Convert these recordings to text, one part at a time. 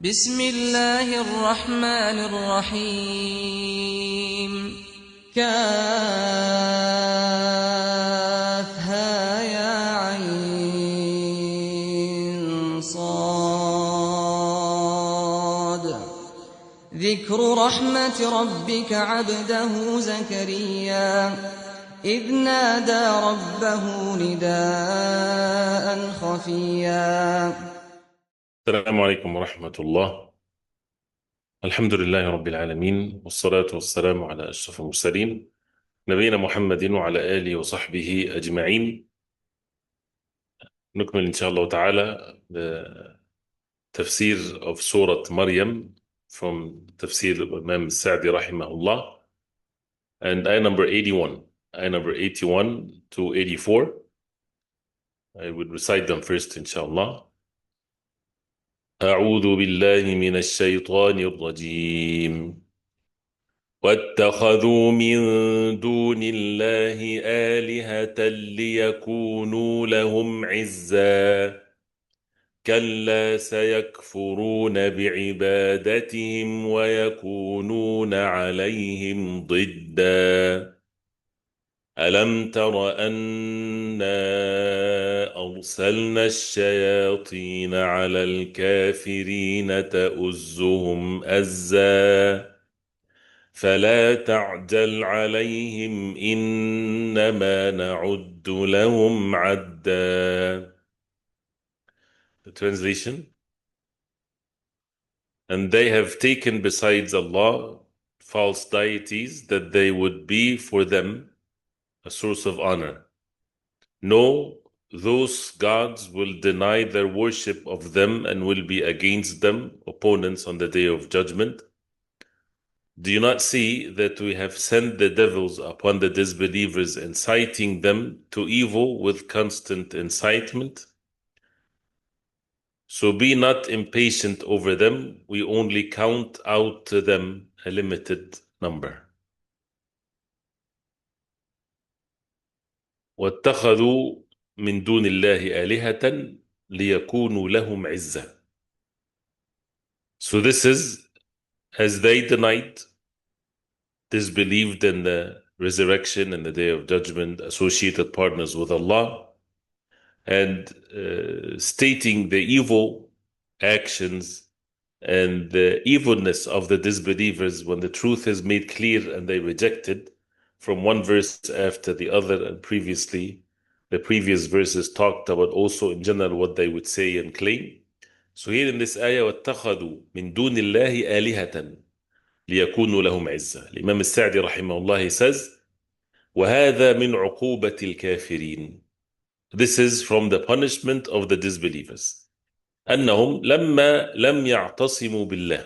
بسم الله الرحمن الرحيم كافها يا عين صاد ذكر رحمة ربك عبده زكريا إذ نادى ربه نداء خفيا. السلام عليكم ورحمة الله. الحمد لله رب العالمين، والصلاة والسلام على أشرف المرسلين نبينا محمد وعلى آله وصحبه أجمعين. نكمل إن شاء الله تعالى بتفسير of سورة مريم from تفسير الإمام السعدي رحمه الله, and ayah number 81, ayah number 81 to 84. I would recite them first إن شاء الله. أعوذ بالله من الشيطان الرجيم. واتخذوا من دون الله آلهة ليكونوا لهم عزا كلا سيكفرون بعبادتهم ويكونون عليهم ضدا ألم تر أنا أرسلنا الشياطين على الكافرين تؤزهم أزا فلا تعجل عليهم إنما نعد لهم عدا. The translation: And they have taken besides Allah false deities that they would be for them a source of honor. No, those gods will deny their worship of them and will be against them, opponents on the day of judgment. Do you not see that we have sent the devils upon the disbelievers, inciting them to evil with constant incitement? So be not impatient over them. We only count out to them a limited number. واتخذوا من دون الله آلهة ليكونوا لهم عزا. So this is as they denied, disbelieved in the resurrection and the day of judgment, associated partners with Allah, and stating the evil actions and the evilness of the disbelievers when the truth is made clear and they rejected from one verse after the other. And previously, the previous verses talked about also in general what they would say and claim. So here in this ayah, وَاتَّخَذُوا مِن دُونِ اللَّهِ آلِهَةً لِيَكُونُوا لَهُمْ عِزًّا. Imam al-Sa'di rahimahullah, he says, وَهَذَا مِنْ عُقُوبَةِ الْكَافِرِينَ. This is from the punishment of the disbelievers. أنهم لما لم يعتصموا بالله,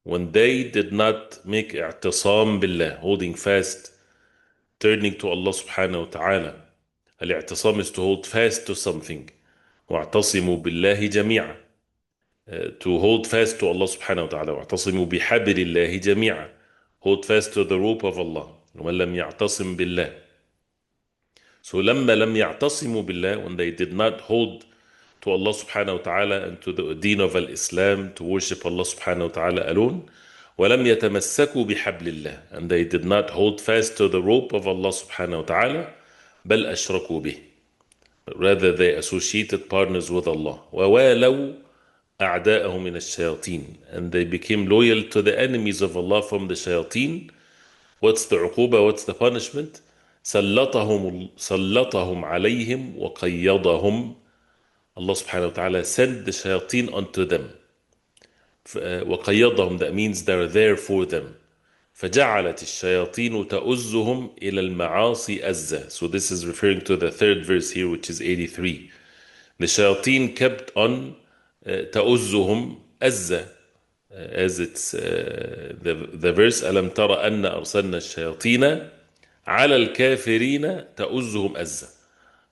when they did not make اعتصام بالله, holding fast, turning to Allah subhanahu wa ta'ala. الاعتصام is to hold fast to something. واعتصموا بالله جميعا, to hold fast to Allah subhanahu wa ta'ala. واعتصموا بحبل الله جميعا, hold fast to the rope of Allah. ومن لم يعتصم بالله. So لما لم يعتصموا بالله, when they did not hold to Allah subhanahu wa ta'ala and to the deen of Islam, to worship Allah subhanahu wa ta'ala alone. وَلَمْ يَتَمَسَّكُوا بِحَبْلِ اللَّهِ, and they did not hold fast to the rope of Allah subhanahu wa ta'ala. بَلْ أَشْرَكُوا بِهِ, rather they associated partners with Allah. وَوَالَوْا أَعْدَاءَهُ مِنَ الشَّيَاطِينَ, and they became loyal to the enemies of Allah from the shayateen. What's the uquba, what's the punishment? سَلَّطَهُمْ عَلَيْهِمْ وَقَيَّضَهُمْ. Allah subhanahu wa ta'ala sent the shayateen unto them. وَقَيَّضَهُمْ, that means they're there for them. فَجَعَلَتِ الشَّيَاطِينُ تَؤُزُّهُمْ إِلَى الْمَعَاصِ أَزَّا. So this is referring to the third verse here, which is 83. The shayateen kept on تَؤُزُّهُمْ أَزَّا, as it's the verse أَلَمْ تَرَ أَنَّ أَرْسَلْنَا الشَّيَاطِينَ عَلَى الْكَافِرِينَ تَؤُزُّهُمْ أَزَّا.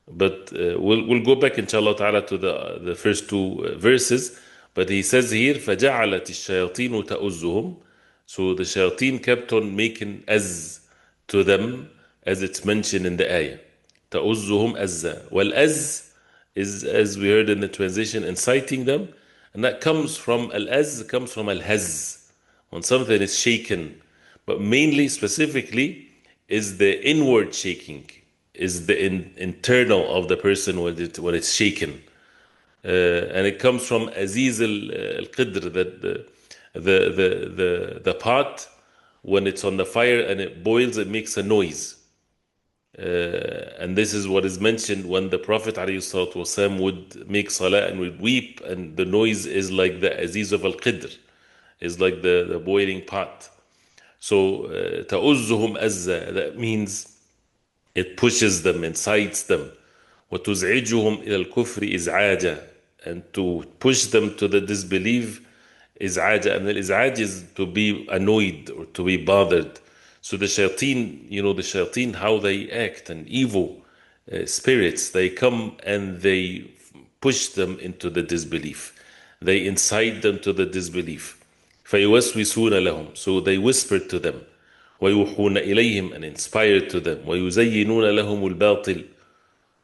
But we'll go back inshallah ta'ala to the first two verses. But he says here فَجَعَلَتِ الشَّيَاطِينُ تَؤُزُّهُمْ. So the shayateen kept on making az to them, as it's mentioned in the ayah. تَؤُزُّهُمْ أَزًّا. Well, az is, as we heard in the translation, inciting them. And that comes from al-az, comes from al-haz, when something is shaken. But mainly, specifically, is the inward shaking, is the internal of the person when it's shaken. And it comes from Aziz al-Qidr, that the pot, when it's on the fire and it boils, it makes a noise. And this is what is mentioned when the Prophet ﷺ would make salah and would weep, and the noise is like the Aziz of al-Qidr, is like the boiling pot. So, تَأُزُّهُمْ أَزَّا, that means it pushes them, incites them. وَتُزْعِجُهُمْ إِلَى الْكُفْرِ إِزْعَاجًا, and to push them to the disbelief, إِزْعَاجًا. And the إِزْعَاج is to be annoyed or to be bothered. So the shayateen, the shayateen, how they act, and evil spirits, they come and they push them into the disbelief. They incite them to the disbelief. فَيُوَسْوِسُونَ لَهُمْ, so they whisper to them. وَيُوحُونَ إِلَيْهِمْ, and inspire to them. وَيُزَيِّنُونَ لَهُمُ الْبَاطِلِ,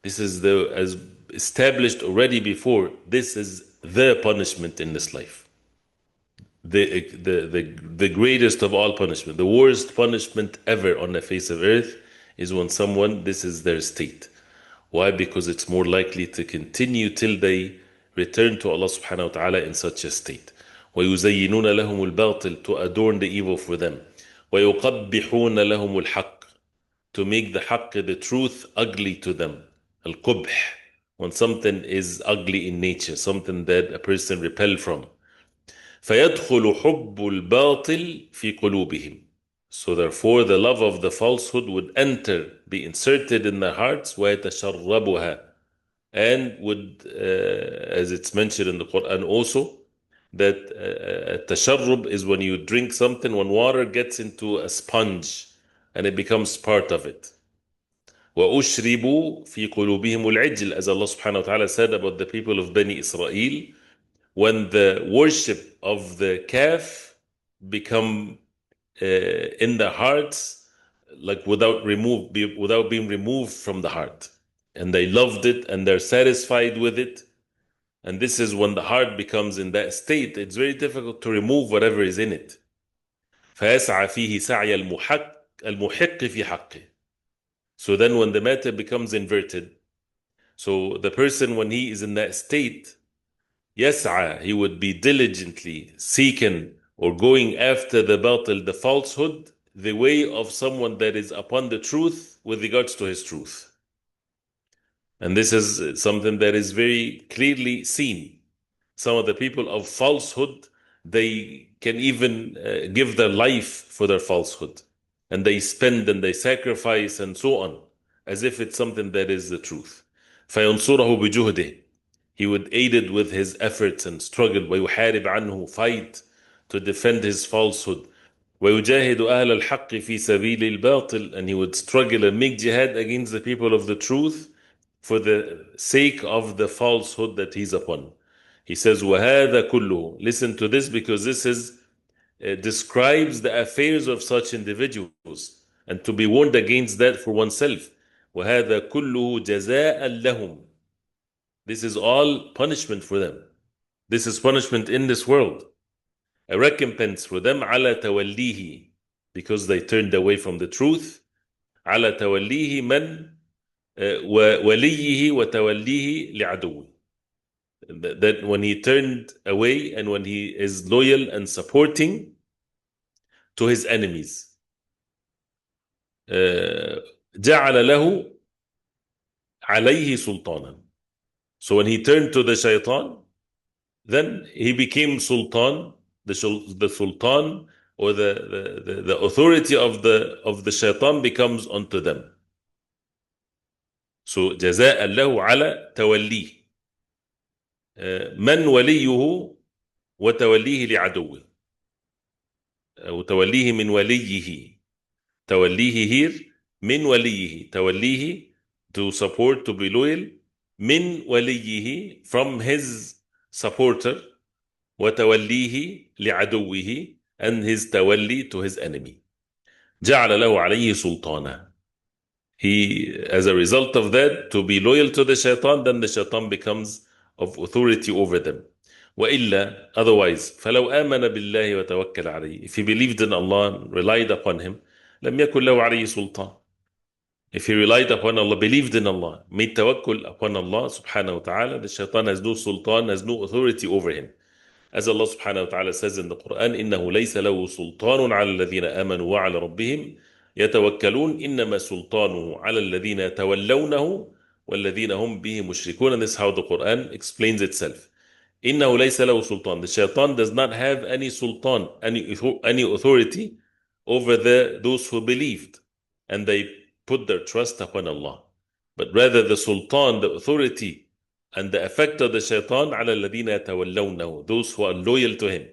this is as established already before, this is the punishment in this life. The greatest of all punishment, the worst punishment ever on the face of earth, is when someone, this is their state. Why? Because it's more likely to continue till they return to Allah subhanahu wa ta'ala in such a state. وَيُزَيِّنُونَ لَهُمُ الْبَاطِلِ, to adorn the evil for them. وَيُقَبِّحُونَ لَهُمُ الْحَقِّ, to make the haqq, the truth, ugly to them. Al-qubh, when something is ugly in nature, something that a person repel from. فَيَدْخُلُ حُبُّ الْبَاطِلِ فِي قُلُوبِهِمْ, so therefore the love of the falsehood would enter, be inserted in their hearts. وَيَتَشَرَّبُهَا, and would, as it's mentioned in the Quran also, that tasharrub is when you drink something, when water gets into a sponge and it becomes part of it. وَأُشْرِبُوا فِي قُلُوبِهِمُ الْعِجْلِ, as Allah subhanahu wa ta'ala said about the people of Bani Israel, when the worship of the calf become in their hearts, like without being removed from the heart, and they loved it and they're satisfied with it. And this is when the heart becomes in that state, it's very difficult to remove whatever is in it. فَيَسْعَى فِيهِ سَعْيَ الْمُحِقِّ فِي حَقِّهِ. So then when the matter becomes inverted, so the person, when he is in that state, yas'a, he would be diligently seeking or going after the batil, the falsehood, the way of someone that is upon the truth with regards to his truth. And this is something that is very clearly seen. Some of the people of falsehood, they can even give their life for their falsehood. And they spend and they sacrifice and so on, as if it's something that is the truth. فَيَنْصُرَهُ بِجُهْدِهِ, he would aid it with his efforts and struggle. وَيُحَارِبْ عَنْهُ, fight to defend his falsehood. وَيُجَاهِدُ أَهْلَ الْحَقِّ فِي سَبِيلِ الْبَاطِلِ, and he would struggle and make jihad against the people of the truth for the sake of the falsehood that he's upon. He says, وَهَذَا كُلُّهُ, listen to this, because this is describes the affairs of such individuals, and to be warned against that for oneself. وَهَذَا كُلُّهُ جَزَاءً لَهُمْ, this is all punishment for them. This is punishment in this world, a recompense for them. عَلَى تَوَلِّيهِ, because they turned away from the truth. عَلَى تَوَلِّيهِ مَنْ وَلِيِّهِ وَتَوَلِّيهِ لِعَدُوِّهِ, that when he turned away and when he is loyal and supporting to his enemies. جَعَلَ لَهُ عَلَيْهِ سُلْطَانًا, so when he turned to the shaitan, then he became sultan, the sultan, or the authority of the shaitan becomes unto them. So جزاء له على توليه من وليه وتوليه لعدوه, وتوليه من وليه, توليه here من وليه, توليه to support, to be loyal, من وليه from his supporter, وتوليه لعدوه, and his tawalli to his enemy. جعل له عليه سلطانا, he, as a result of that, to be loyal to the shaitan, then the shaitan becomes of authority over them. وإلا, otherwise, فلو آمن بالله وتوكل عليه, if he believed in Allah, relied upon him, لم يكن له عليه سلطان. If he relied upon Allah, believed in Allah, made tawakkul upon Allah subhanahu wa ta'ala, the shaitan has no sultan, has no authority over him. As Allah subhanahu wa ta'ala says in the Quran, إِنَّهُ لَيْسَ لَهُ سُلْطَانٌ عَلَى الَّذِينَ آمَنُوا وَعَلَى رَبِّهِمْ يَتَوَكَّلُونَ إِنَّمَا سُلْطَانُهُ عَلَى الَّذِينَ يَتَوَلَّوْنَهُ وَالَّذِينَ هُمْ بِهِ مُشْرِكُونَ. And this is how the Quran explains itself. إِنَّهُ لَيْسَ لَهُ سُلْطَان. The shaitan does not have any sultan, any authority over those who believed and they put their trust upon Allah. But rather the sultan, the authority, and the effect of the shaitan على الذين يتولونه, those who are loyal to him,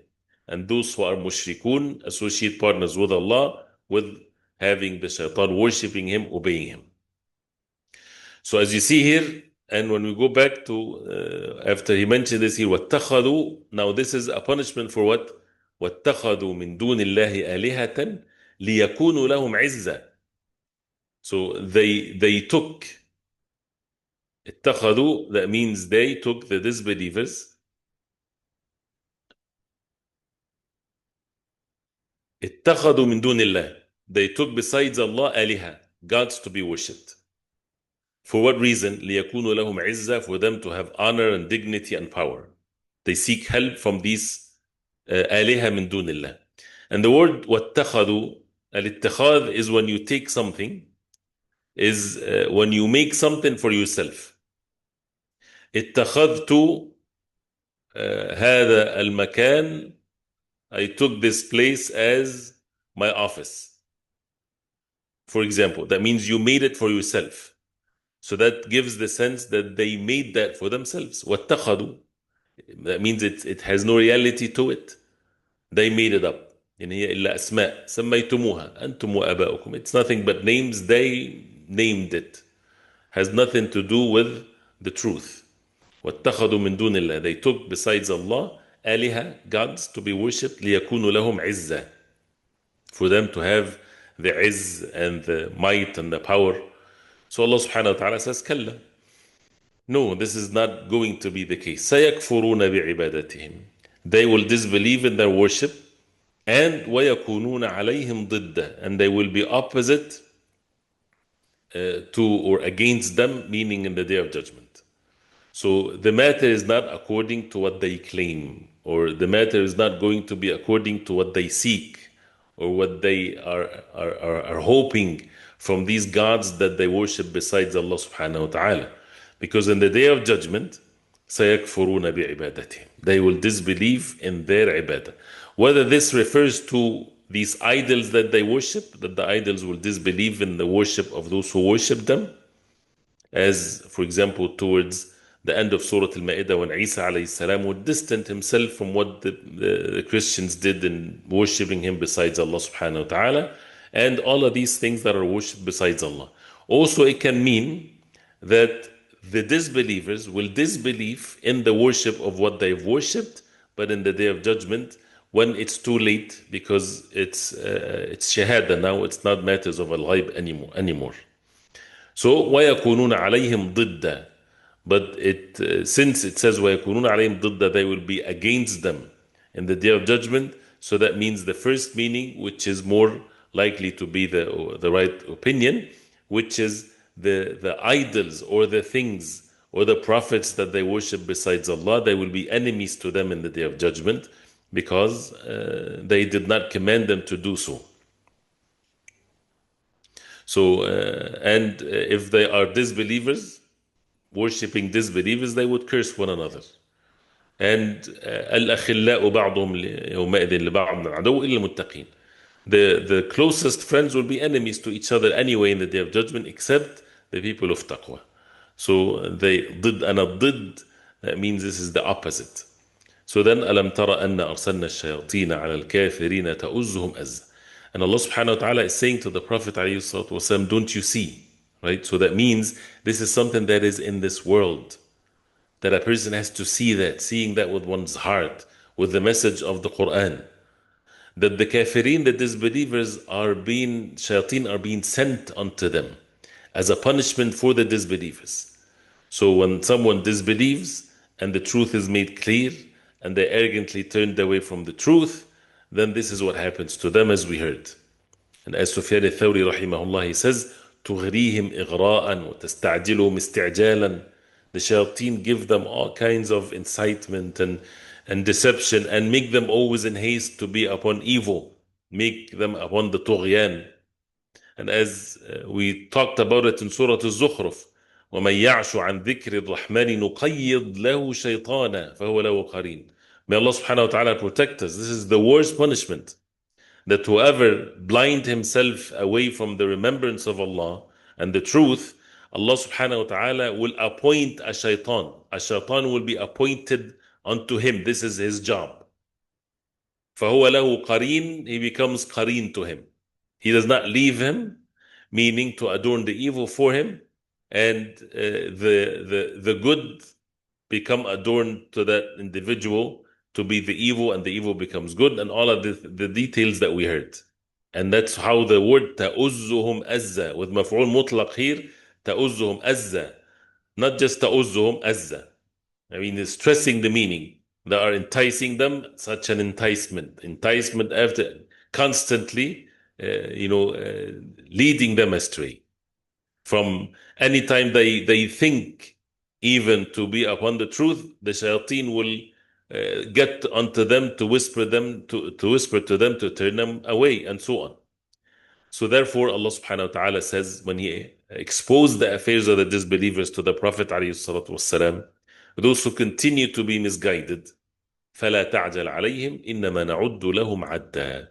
and those who are mushrikun, associate partners with Allah, with having the shaitan, worshipping him, obeying him. So as you see here, and when we go back to, after he mentioned this here, وَاتَّخَذُوا, now this is a punishment for what? وَاتَّخَذُوا مِن دُونِ اللَّهِ آلِهَةً لِيَكُونُوا لَهُمْ عِزًّا. So they took, اتخذوا, that means they took, the disbelievers, اتخذوا من دون الله, they took besides Allah آلهة, gods to be worshipped. For what reason? ليكونوا لهم عزة, for them to have honor and dignity and power. They seek help from these آلهة من دون الله. And the word واتخذوا, الاتخاذ is when you take something, is when you make something for yourself. اتخذت هذا المكان, I took this place as my office. For example, that means you made it for yourself. So that gives the sense that they made that for themselves. واتخذوا, that means it has no reality to it. They made it up. إن هي إلا أسماء سميتموها أنتم وآباؤكم. It's nothing but names. They named it. Has nothing to do with the truth. واتخذوا من دون الله, they took besides Allah آلهة, gods to be worshipped, ليكونوا لهم عزة, for them to have the izz and the might and the power. So Allah subhanahu wa ta'ala says كلا, no, this is not going to be the case. سيكفرون بعبادتهم, they will disbelieve in their worship, and ويكونون عليهم ضد, and they will be opposite to or against them, meaning in the day of judgment. So the matter is not according to what they claim, or the matter is not going to be according to what they seek, or what they are hoping from these gods that they worship besides Allah subhanahu wa ta'ala. Because in the day of judgment, سَيَكْفُرُونَ بِعِبَادَتِهِمْ, they will disbelieve in their ibadah. Whether this refers to these idols that they worship, that the idols will disbelieve in the worship of those who worship them, as for example towards the end of Surah Al-Ma'idah, when Isa alayhi salam would distance himself from what the Christians did in worshipping him besides Allah subhanahu wa ta'ala, and all of these things that are worshipped besides Allah. Also, it can mean that the disbelievers will disbelieve in the worship of what they've worshipped, but in the day of judgment, when it's too late, because it's shahada now, it's not matters of al-ghaib anymore. So, وَيَكُونُونَ عَلَيْهِمْ ضِدًّا, but since it says وَيَكُونُونَ عَلَيْهِمْ ضِدًّا, they will be against them in the day of judgment. So that means the first meaning, which is more likely to be the right opinion, which is the idols or the things or the prophets that they worship besides Allah, they will be enemies to them in the day of judgment, because they did not command them to do so. So, and if they are disbelievers, worshipping disbelievers, they would curse one another. And الأخلاء بعضهم يومئذ لبعض عدو إلا المتقين. The closest friends will be enemies to each other anyway in the day of judgment, except the people of taqwa. So they ضد أنا ضد, that means this is the opposite. So then ألم ترى أن أرسلنا الشياطين على الكافرين تؤزهم أزا. And Allah subhanahu wa ta'ala is saying to the Prophet alayhi salatu wasalam, don't you see? Right? So that means this is something that is in this world, that a person has to see that, seeing that with one's heart, with the message of the Quran, that the kafirin, the disbelievers, shayateen are being sent unto them as a punishment for the disbelievers. So when someone disbelieves and the truth is made clear and they arrogantly turned away from the truth, then this is what happens to them, as we heard. And as Sufyan al-Thawri rahimahullah, he says, تُغْرِيهِمْ إِغْرَاءً وَتَسْتَعْجِلُهُمْ اسْتِعْجَالًا. The shayateen give them all kinds of incitement and deception, and make them always in haste to be upon evil, make them upon the tughyan. And as we talked about it in Surah Al-Zukhruf, وَمَنْ يَعْشُ عَنْ ذِكْرِ الرَّحْمَنِ نُقَيِّضْ لَهُ شَيْطَانًا فَهُوَ لَهُ قَرِينٌ. May Allah subhanahu wa ta'ala protect us. This is the worst punishment, that whoever blind himself away from the remembrance of Allah and the truth, Allah subhanahu wa ta'ala will appoint a shaitan. A shaitan will be appointed unto him. This is his job. فَهُوَ لَهُ قَرِينٌ. He becomes qareen to him. He does not leave him, meaning to adorn the evil for him, and the good become adorned to that individual to be the evil, and the evil becomes good, and all of the details that we heard. And that's how the word تَأُزُّهُمْ أَزَّا, with مفعول مطلق here, تَأُزُّهُمْ أَزَّا, not just تَأُزُّهُمْ أَزَّا. I mean, it's stressing the meaning. They are enticing them, such an enticement after constantly, leading them astray. From any time they think even to be upon the truth, the shayateen will get unto them to whisper to them to turn them away, and so on. So therefore, Allah subhanahu wa ta'ala says, when He exposed the affairs of the disbelievers to the Prophet ﷺ, those who continue to be misguided, فَلَا تَعْجَلْ عَلَيْهِمْ إِنَّمَا نَعُدُّ لَهُمْ عَدًّا.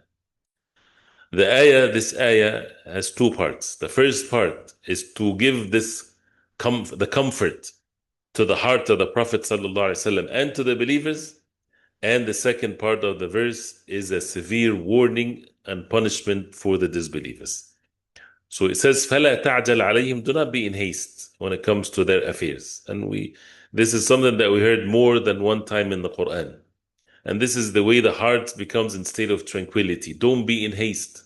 This ayah has two parts. The first part is to give the comfort to the heart of the Prophet ﷺ and to the believers. And the second part of the verse is a severe warning and punishment for the disbelievers. So it says, فَلَا تَعْجَلْ عَلَيْهِمْ. Do not be in haste when it comes to their affairs. And this is something that we heard more than one time in the Quran. And this is the way the heart becomes in state of tranquility. Don't be in haste.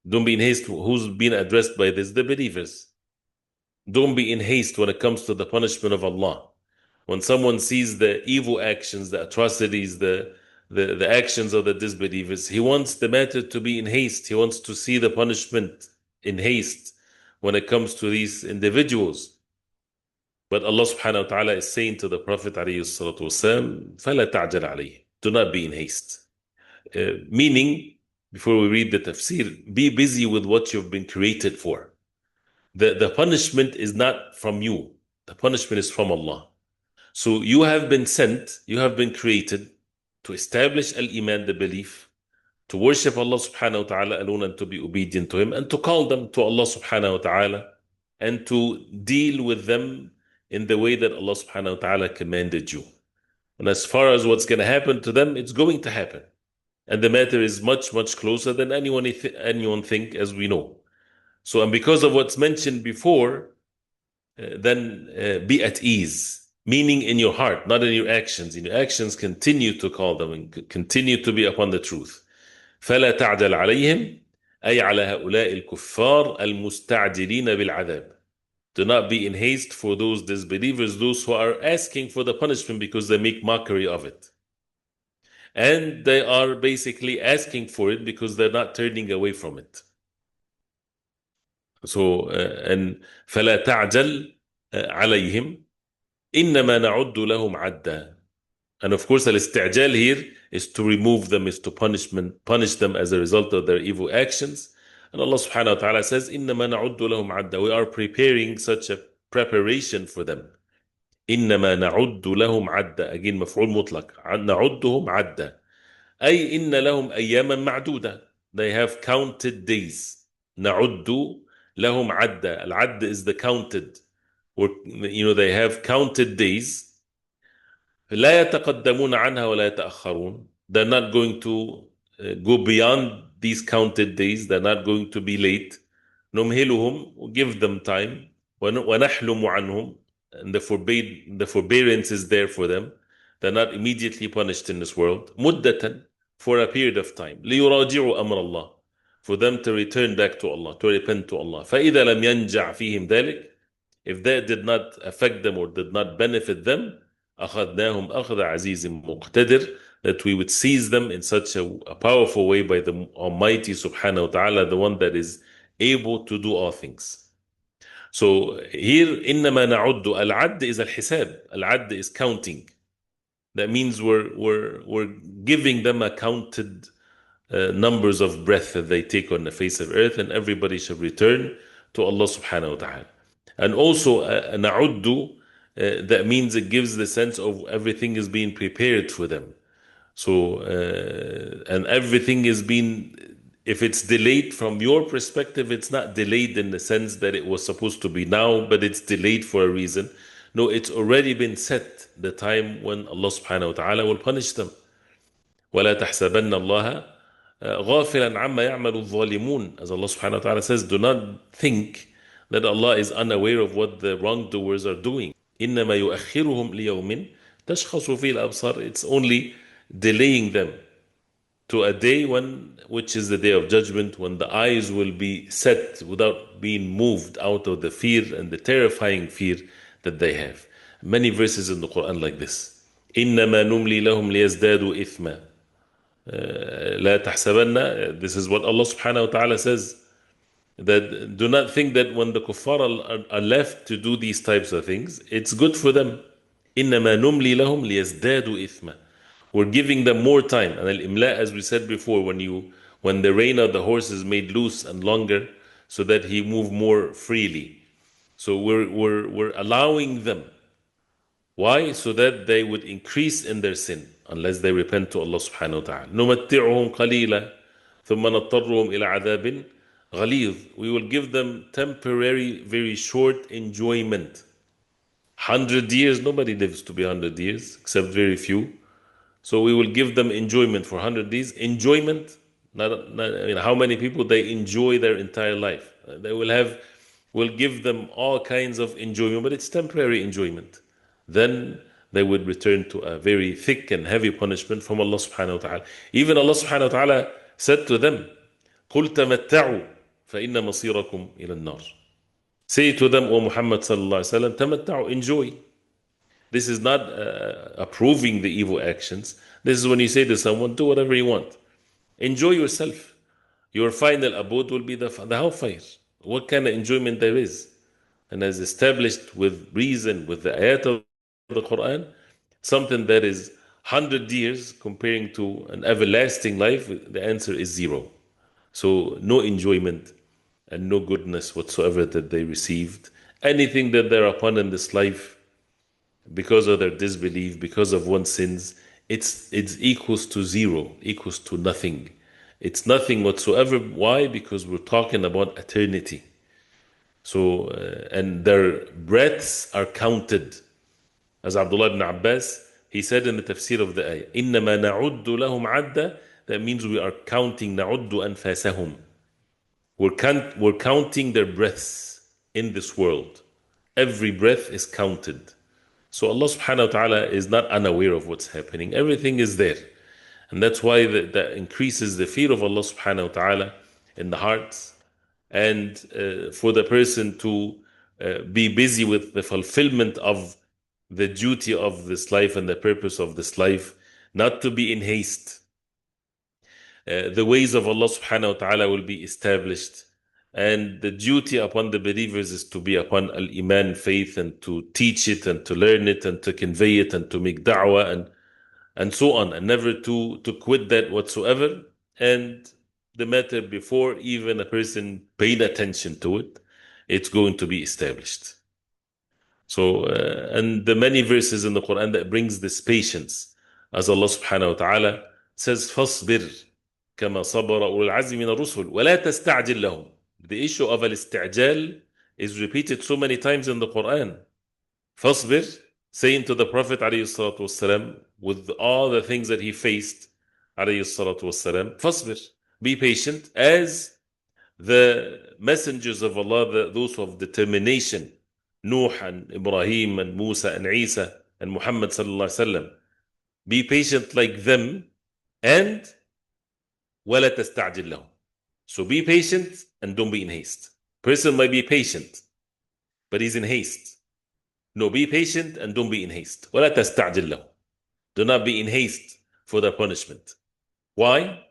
Don't be in haste. Who's being addressed by this? The believers. Don't be in haste when it comes to the punishment of Allah. When someone sees the evil actions, the atrocities, the actions of the disbelievers, he wants the matter to be in haste. He wants to see the punishment in haste when it comes to these individuals. But Allah subhanahu wa ta'ala is saying to the Prophet ﷺ, فَلَا تَعْجَلْ عَلَيْهِ. Do not be in haste. Meaning, before we read the tafsir, be busy with what you've been created for. The punishment is not from you. The punishment is from Allah. So you have been sent, you have been created to establish al-Iman, the belief, to worship Allah subhanahu wa ta'ala alone and to be obedient to Him, and to call them to Allah subhanahu wa ta'ala, and to deal with them in the way that Allah subhanahu wa ta'ala commanded you. And as far as what's going to happen to them, it's going to happen. And the matter is much, much closer than anyone think, as we know. So, and because of what's mentioned before, then be at ease. Meaning in your heart, not in your actions. In your actions, continue to call them and continue to be upon the truth. فَلَا تَعْجَلْ عَلَيْهِمْ أي على هؤلاء الكفار المستعجلين بالعذاب. Do not be in haste for those disbelievers, those who are asking for the punishment because they make mockery of it. And they are basically asking for it because they're not turning away from it. So, and فَلَا تَعْجَلْ عَلَيْهِمْ إِنَّمَا نَعُدُّ لَهُمْ عَدًّا. And of course, al-isti'jal here is to remove them, is to punish them as a result of their evil actions. And Allah subhanahu wa ta'ala says, إِنَّمَا نَعُدُّ لَهُمْ عَدًّا. We are preparing such a preparation for them. إِنَّمَا نَعُدُّ لَهُمْ عَدًّا. Again, مفعول مطلق. نَعُدُّهُمْ عَدًّا. أي إِنَّ لَهُمْ أَيَّامًا مَعْدُودًا. They have counted days. نَعُدُّ لَهُمْ عَدًّا. Al-'add is the counted. Or, they have counted days. لا يتقدمون عنها ولا يتأخرون. They're not going to go beyond these counted days. They're not going to be late. نمهلهم, we'll give them time. ونحلم عنهم, and the forbearance is there for them. They're not immediately punished in this world. مدة, for a period of time. ليراجعوا أمر الله, for them to return back to Allah, to repent to Allah. فإذا لم ينجع فيهم ذلك, if that did not affect them or did not benefit them, أخذناهم أخذ عزيز مقتدر, that we would seize them in such a powerful way by the Almighty subhanahu wa ta'ala, the one that is able to do all things. So here, إنما نعد, al-add is al-hisab, al-add is counting. That means we're giving them a counted numbers of breath that they take on the face of earth, and everybody shall return to Allah subhanahu wa ta'ala. And also na'uddu, that means it gives the sense of everything is being prepared for them. So and everything is being, if it's delayed from your perspective, it's not delayed in the sense that it was supposed to be now, but it's delayed for a reason. No, it's already been set, the time when Allah subhanahu wa ta'ala will punish them. وَلَا تَحْسَبَنَّ اللَّهَ غَافِلًا عَمَّا يَعْمَلُ الظَّالِمُونَ. As Allah subhanahu wa ta'ala says, do not think that Allah is unaware of what the wrongdoers are doing. إِنَّمَا يُؤَخِّرُهُمْ لِيَوْمٍ تَشْخَصُ فِيهِ الْأَبْصَارِ. It's only delaying them to a day which is the day of judgment, when the eyes will be set without being moved out of the fear and the terrifying fear that they have. Many verses in the Quran like this. إِنَّمَا نُمْلِي لَهُمْ لِيَزْدَادُوا إِثْمًا. لا تحسبن, this is what Allah subhanahu wa ta'ala says, that do not think that when the kuffar are left to do these types of things, it's good for them. إِنَّمَا نُمْلِي لَهُمْ لِيَزْدَادُوا إِثْمًا. We're giving them more time. And al-imla, as we said before, when the rein of the horse is made loose and longer, so that he move more freely. So we're allowing them. Why? So that they would increase in their sin, unless they repent to Allah subhanahu wa ta'ala. نُمَتِّعُهُمْ قَلِيلًا ثُمَّ نَضْطَرُّهُمْ إِلَى عَذَابٍ غَلِيظٍ. We will give them temporary, very short enjoyment. 100 years, nobody lives to be 100 years, except very few. So we will give them enjoyment for 100 days. Enjoyment, how many people they enjoy their entire life. We'll give them all kinds of enjoyment, but it's temporary enjoyment. Then they would return to a very thick and heavy punishment from Allah subhanahu wa ta'ala. Even Allah subhanahu wa ta'ala said to them, قُلْ تَمَتَّعُوا فَإِنَّ مَصِيرَكُمْ إِلَى النَّارِ. Say to them, O Muhammad sallallahu alaihi wasallam, تَمَتَّعُوا, enjoy. This is not approving the evil actions. This is when you say to someone, do whatever you want. Enjoy yourself. Your final abode will be the hellfire. What kind of enjoyment there is? And as established with reason, with the ayat of the Quran, something that is 100 years comparing to an everlasting life, the answer is 0. So no enjoyment and no goodness whatsoever that they received. Anything that they're upon in this life, because of their disbelief, because of one's sins, it's equals to 0, equals to nothing. It's nothing whatsoever. Why? Because we're talking about eternity. So, and their breaths are counted. As Abdullah ibn Abbas, he said in the tafsir of the ayah, إِنَّمَا نَعُدُّ لَهُمْ عَدَّ. That means we are counting, نَعُدُّ أَنفَاسَهُمْ. We're counting their breaths in this world. Every breath is counted. So Allah subhanahu wa ta'ala is not unaware of what's happening. Everything is there. And that's why that increases the fear of Allah subhanahu wa ta'ala in the hearts. And for the person to be busy with the fulfillment of the duty of this life and the purpose of this life, not to be in haste. The ways of Allah subhanahu wa ta'ala will be established. And the duty upon the believers is to be upon al-iman, faith, and to teach it and to learn it and to convey it and to make da'wah and so on, and never to quit that whatsoever. And the matter before even a person paid attention to it, it's going to be established. So, and the many verses in the Quran that brings this patience, as Allah subhanahu wa ta'ala says, فَاصْبِرْ كَمَا صَبَرَ أُولُو الْعَزْمِ مِنَ الرُّسُلِ وَلَا تَسْتَعْجِلْ لَهُمْ. The issue of al-isti'jal is repeated so many times in the Quran. فَاصْبِرْ, saying to the Prophet ﷺ, with all the things that he faced, ﷺ, فَاصْبِرْ, be patient, as the messengers of Allah, those of determination, Nuh and Ibrahim and Musa and Isa and Muhammad sallallahu alaihi wasallam. Be patient like them, and وَلَا تَسْتَعْجِلْ لَهُمْ. So be patient and don't be in haste. Person might be patient, but he's in haste. No, be patient and don't be in haste. ولا تستعجل له. Do not be in haste for their punishment. Why?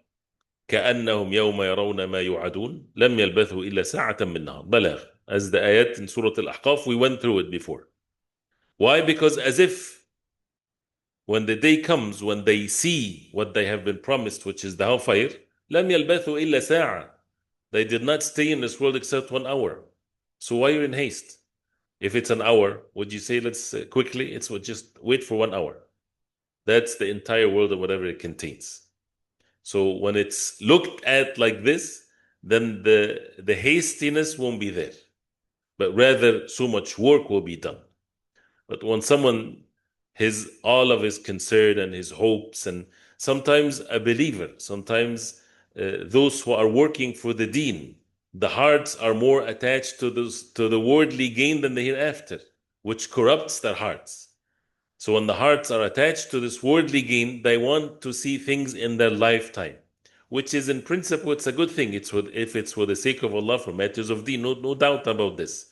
كأنهم يوم يرون ما يوعدون لم يلبثوا إلا ساعة من نهار. بلاغ. As the ayat in Surah Al-Ahqaf, we went through it before. Why? Because as if when the day comes, when they see what they have been promised, which is the hellfire, لم يلبثوا إلا ساعة. They did not stay in this world except 1 hour. So why are you in haste? If it's an hour, would you say let's quickly? It's just wait for 1 hour. That's the entire world and whatever it contains. So when it's looked at like this, then the hastiness won't be there, but rather so much work will be done. But when someone all of his concern and his hopes, and sometimes a believer, sometimes those who are working for the deen, the hearts are more attached to the worldly gain than the hereafter, which corrupts their hearts. So when the hearts are attached to this worldly gain, they want to see things in their lifetime, which is in principle, it's a good thing. If it's for the sake of Allah, for matters of deen, no doubt about this.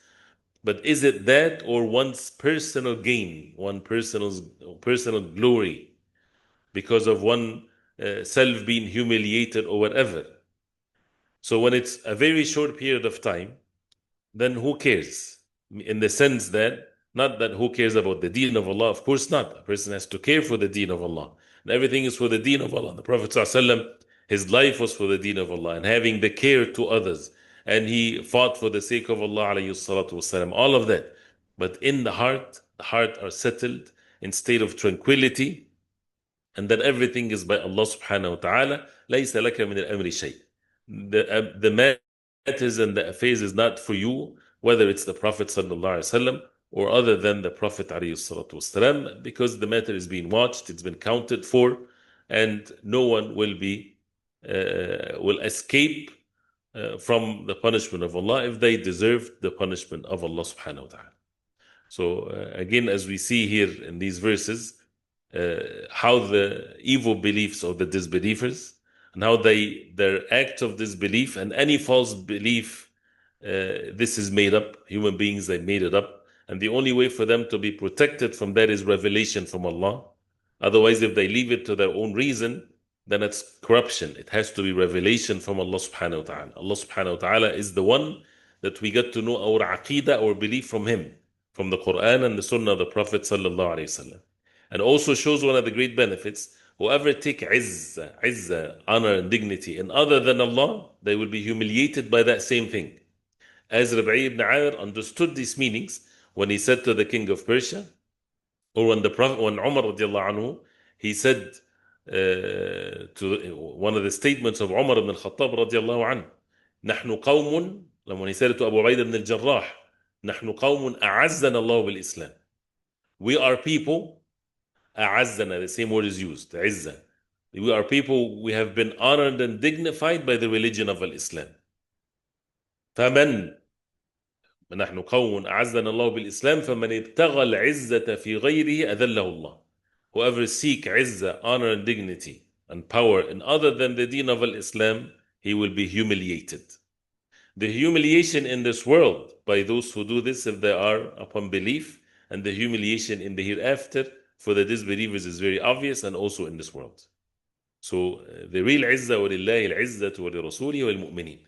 But is it that or one's personal gain, one personal glory, because of one self being humiliated or whatever? So when it's a very short period of time, then who cares? In the sense that, not that who cares about the deen of Allah, of course not. A person has to care for the deen of Allah. And everything is for the deen of Allah. The Prophet ﷺ, his life was for the deen of Allah and having the care to others. And he fought for the sake of Allah, alayhi salatu wasalam, all of that. But in the heart are settled in state of tranquility, and that everything is by Allah subhanahu wa ta'ala. لَيْسَ لَكَ مِنَ الْأَمْرِ شَيْءٍ. The matters and the affairs is not for you, whether it's the Prophet sallallahu alaihi wasallam or other than the Prophet alayhi salatu wasalam, because the matter is being watched, it's been counted for, and no one will escape from the punishment of Allah if they deserve the punishment of Allah subhanahu wa ta'ala. So again, as we see here in these verses, how the evil beliefs of the disbelievers and how their act of disbelief and any false belief, this is made up. Human beings, they made it up. And the only way for them to be protected from that is revelation from Allah. Otherwise, if they leave it to their own reason, then it's corruption. It has to be revelation from Allah subhanahu wa ta'ala. Allah subhanahu wa ta'ala is the one that we get to know our aqidah, our belief from Him, from the Quran and the Sunnah of the Prophet sallallahu alaihi wasallam. And also shows one of the great benefits, whoever take izzah, honor and dignity in other than Allah, they will be humiliated by that same thing. As Rabi'i ibn Amir understood these meanings when he said to the king of Persia, or when Umar radiallahu anhu, he said to one of the statements of Umar ibn al-Khattab radiallahu anhu, نحن قوم, when he said it to Abu Ubaidah ibn al-Jarrah, نحن قوم أعزنا الله بالإسلام. We are people, أعزنا, the same word is used, عزة. We are people, we have been honored and dignified by the religion of Islam. فمن نحن قوم أعزنا الله بالإسلام فمن ابتغى العزة في غيره أذله الله. Whoever seek izzah, honor and dignity and power in other than the deen of Islam, he will be humiliated. The humiliation in this world by those who do this if they are upon belief, and the humiliation in the hereafter for the disbelievers is very obvious, and also in this world. So the real izzah, وَلِلَّهِ الْعِزَّةُ وَلِرَسُولِهِ وَالْمُؤْمِنِينَ.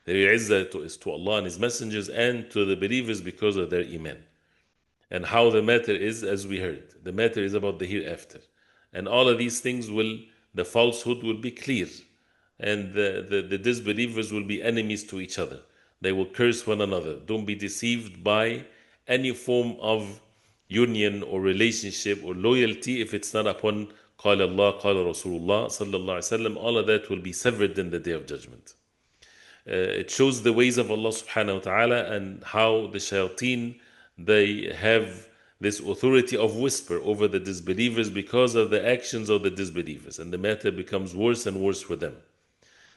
The real izzah is to Allah and His messengers and to the believers because of their iman. And how the matter is, as we heard, the matter is about the hereafter. And all of these things the falsehood will be clear. And the disbelievers will be enemies to each other. They will curse one another. Don't be deceived by any form of union or relationship or loyalty if it's not upon قال Allah, قال Rasulullah sallallahu alaihi wasallam. All of that will be severed in the Day of Judgment. It shows the ways of Allah subhanahu wa ta'ala and how the shayateen, they have this authority of whisper over the disbelievers because of the actions of the disbelievers, and the matter becomes worse and worse for them.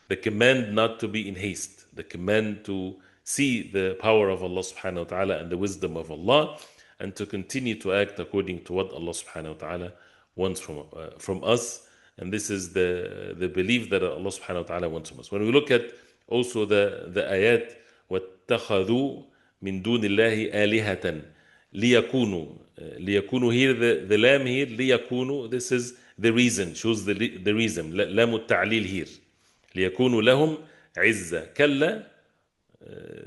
The command not to be in haste, the command to see the power of Allah subhanahu wa ta'ala and the wisdom of Allah, and to continue to act according to what Allah subhanahu wa ta'ala wants from us. And this is the belief that Allah subhanahu wa ta'ala wants from us. When we look at also the ayat, وَاتَّخَذُوا مِن دُونِ اللَّهِ آلِهَةً ليكونوا. ليكونوا here, the lam here, ليكونوا, this is the reason, shows the reason. لام التعليل here. ليكونوا لهم عزة. كلا,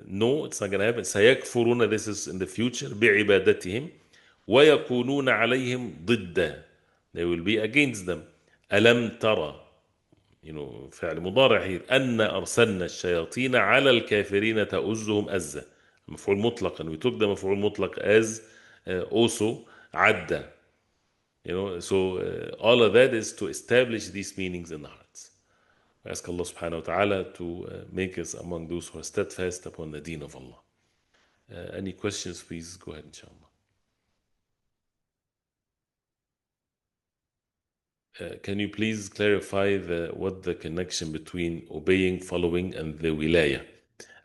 no, it's not going to happen. سيكفرون, this is in the future, بعبادتهم. ويكونون عليهم ضدا, they will be against them. ألم ترى, فعل مضارع here, أن أرسلنا الشياطين على الكافرين تؤزهم أزة. مفعول مطلق, and we took the مفعول مطلق as also عدى. So all of that is to establish these meanings in the hearts. I ask Allah subhanahu wa ta'ala to make us among those who are steadfast upon the deen of Allah. Any questions, please go ahead, inshallah. Can you please clarify what the connection between obeying, following, and the wilayah?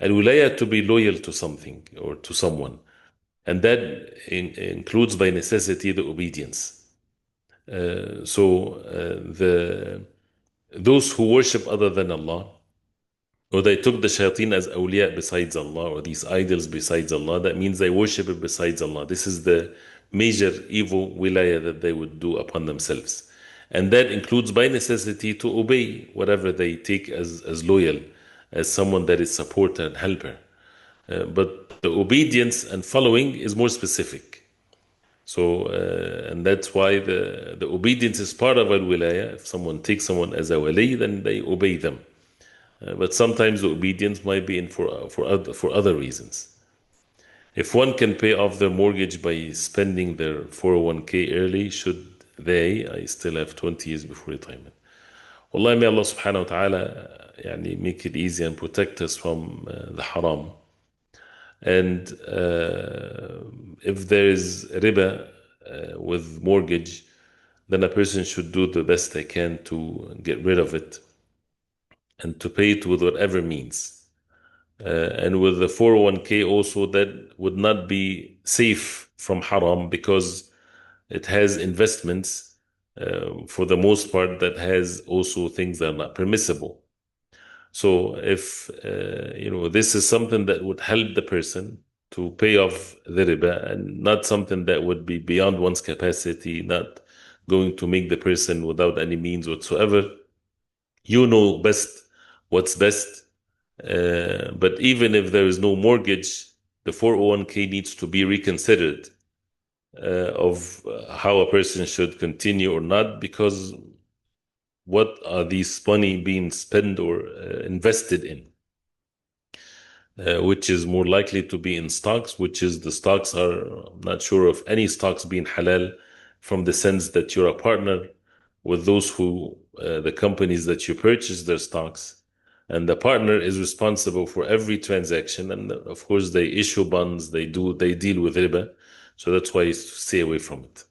Al-wilayah, to be loyal to something or to someone. And that includes by necessity the obedience. Those who worship other than Allah, or they took the shayateen as awliya besides Allah, or these idols besides Allah, that means they worship it besides Allah. This is the major evil wilayah that they would do upon themselves. And that includes by necessity to obey whatever they take as loyal, as someone that is supporter and helper. But the obedience and following is more specific. So, and that's why the obedience is part of al-wilayah. If someone takes someone as a wali, then they obey them. But sometimes the obedience might be for other reasons. If one can pay off their mortgage by spending their 401k early, should they? I still have 20 years before retirement. Wallahi, may Allah subhanahu wa ta'ala make it easy and protect us from the haram. And if there is riba with mortgage, then a person should do the best they can to get rid of it and to pay it with whatever means. And with the 401k also, that would not be safe from haram because it has investments for the most part that has also things that are not permissible. So if this is something that would help the person to pay off the riba and not something that would be beyond one's capacity, not going to make the person without any means whatsoever, you know best what's best. But even if there is no mortgage, the 401k needs to be reconsidered of how a person should continue or not, because what are these money being spent or invested in? Which is more likely to be in stocks, which is the stocks are, I'm not sure of any stocks being halal, from the sense that you're a partner with those who, the companies that you purchase their stocks, and the partner is responsible for every transaction. And of course they issue bonds, they deal with riba. So that's why you stay away from it.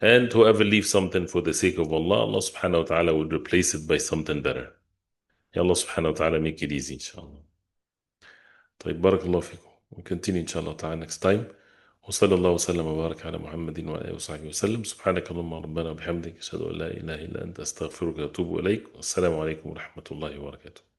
And whoever leaves something for the sake of Allah, Allah subhanahu wa ta'ala will replace it by something better. Ya Allah subhanahu wa ta'ala make it easy, inshallah. طيب, barakallahu fikum. We'll continue inshallah ta'ala next time. وصلى الله وسلم وبارك على محمد وآله وصحبه وسلم. سبحانك اللهم ربنا وبحمدك أشهد أن لا إله إلا أنت أستغفرك وأتوب إليك. والسلام عليكم ورحمة الله وبركاته.